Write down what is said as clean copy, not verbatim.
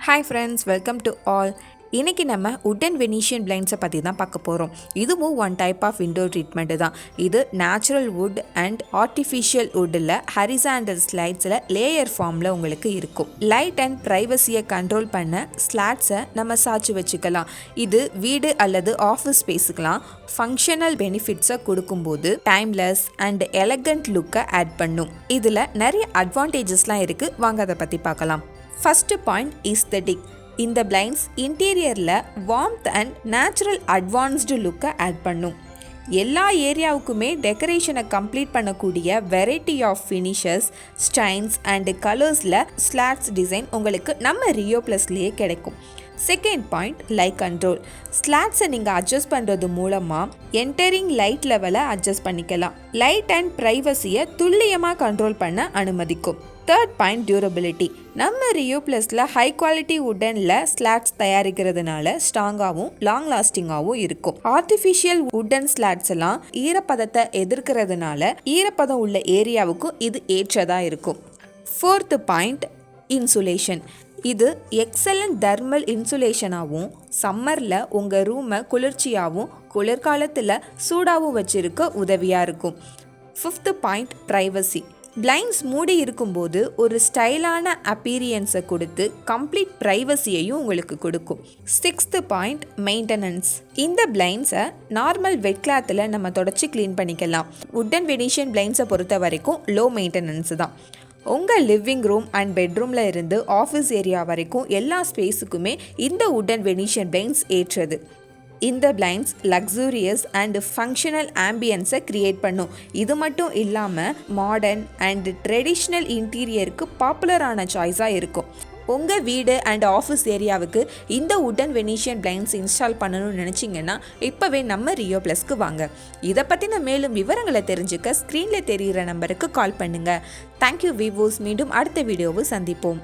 Hi friends, welcome to all. இன்றைக்கி நம்ம wooden வெனீஷியன் பிளைண்ட்ஸை பற்றி தான் பார்க்க போகிறோம். இதுவும் one type of window treatment தான். இது நேச்சுரல் வுட் அண்ட் ஆர்டிஃபிஷியல் வுட்டில் ஹரிசாண்டல் ஸ்லைட்ஸில் லேயர் ஃபார்மில் உங்களுக்கு இருக்கும். லைட் அண்ட் ப்ரைவசியை கண்ட்ரோல் பண்ண ஸ்லாட்ஸை நம்ம சாய்ச்சி வச்சுக்கலாம். இது வீடு அல்லது ஆஃபீஸ் ஸ்பேஸுக்கெலாம் ஃபங்க்ஷனல் பெனிஃபிட்ஸை கொடுக்கும்போது டைம்லெஸ் அண்ட் எலகண்ட் லுக்கை ஆட் பண்ணும். இதில் நிறைய அட்வான்டேஜஸ்லாம் இருக்குது. வாங்க அதை பற்றி பார்க்கலாம். First point aesthetic. இந்த பிளைண்ட்ஸ் இன்டீரியரில் வார்ம்த் அண்ட் நேச்சுரல் அட்வான்ஸ்டு லுக்கை ஆட் பண்ணும். எல்லா ஏரியாவுக்குமே டெக்கரேஷனை கம்ப்ளீட் பண்ணக்கூடிய variety of finishes, stains and கலர்ஸில் ஸ்லாட்ஸ் டிசைன் உங்களுக்கு நம்ம ரியோ ப்ளஸ்லேயே கிடைக்கும். Second point, light control. ஸ்லாட்ஸை நீங்கள் அட்ஜஸ்ட் பண்ணுறது மூலமாக என்டரிங் லைட் லெவலை அட்ஜஸ்ட் பண்ணிக்கலாம். லைட் அண்ட் ப்ரைவசியை துல்லியமாக கண்ட்ரோல் பண்ண அனுமதிக்கும். Third point, durability. நம்ம ரியோ ப்ளஸில் ஹை குவாலிட்டி வுட்டனில் ஸ்லாட்ஸ் தயாரிக்கிறதுனால ஸ்ட்ராங்காகவும் லாங் லாஸ்டிங்காகவும் இருக்கும். ஆர்டிஃபிஷியல் வுட்டன் ஸ்லாட்ஸ் எல்லாம் ஈரப்பதத்தை எதிர்க்கிறதுனால ஈரப்பதம் உள்ள ஏரியாவுக்கும் இது ஏற்றதாக இருக்கும். Fourth point, insulation. இது எக்ஸலண்ட் தெர்மல் இன்சுலேஷனாகவும் சம்மரில் உங்கள் ரூமை குளிர்ச்சியாகவும் குளிர்காலத்தில் சூடாகவும் வச்சுருக்க உதவியாக இருக்கும். Fifth point, privacy. பிளைண்ட்ஸ் மூடி இருக்கும்போது ஒரு ஸ்டைலான அப்பீரியன்ஸை கொடுத்து கம்ப்ளீட் ப்ரைவசியையும் உங்களுக்கு கொடுக்கும். Sixth point, maintenance. இந்த பிளைண்ட்ஸை நார்மல் வெட் கிளாத்தில் நம்ம தொடச்சி க்ளீன் பண்ணிக்கலாம். உட்டன் வெனீஷியன் பிளைண்ட்ஸை பொறுத்த வரைக்கும் லோ மெயின்டெனன்ஸ் தான். உங்கள் லிவிங் ரூம் அண்ட் பெட்ரூமில் இருந்து ஆஃபீஸ் ஏரியா வரைக்கும் எல்லா ஸ்பேஸுக்குமே இந்த உட்டன் வெனீஷியன் பிளைண்ட்ஸ் ஏற்றது. இந்த பிளைண்ட்ஸ் லக்ஸூரியஸ் அண்ட் ஃபங்க்ஷனல் ஆம்பியன்ஸை க்ரியேட் பண்ணும். இது மட்டும் இல்லாமல் மாடர்ன் அண்ட் ட்ரெடிஷ்னல் இன்டீரியருக்கு பாப்புலரான சாய்ஸாக இருக்கும். உங்கள் வீடு அண்ட் ஆஃபீஸ் ஏரியாவுக்கு இந்த உட்டன் வெனீஷியன் பிளைண்ட்ஸ் இன்ஸ்டால் பண்ணணும்னு நினச்சிங்கன்னா இப்போவே நம்ம ரியோ ப்ளஸ்க்கு வாங்க. இதை பற்றின மேலும் விவரங்களை தெரிஞ்சுக்க ஸ்க்ரீனில் தெரிகிற நம்பருக்கு கால் பண்ணுங்கள். தேங்க்யூ வீவோஸ். மீண்டும் அடுத்த வீடியோவை சந்திப்போம்.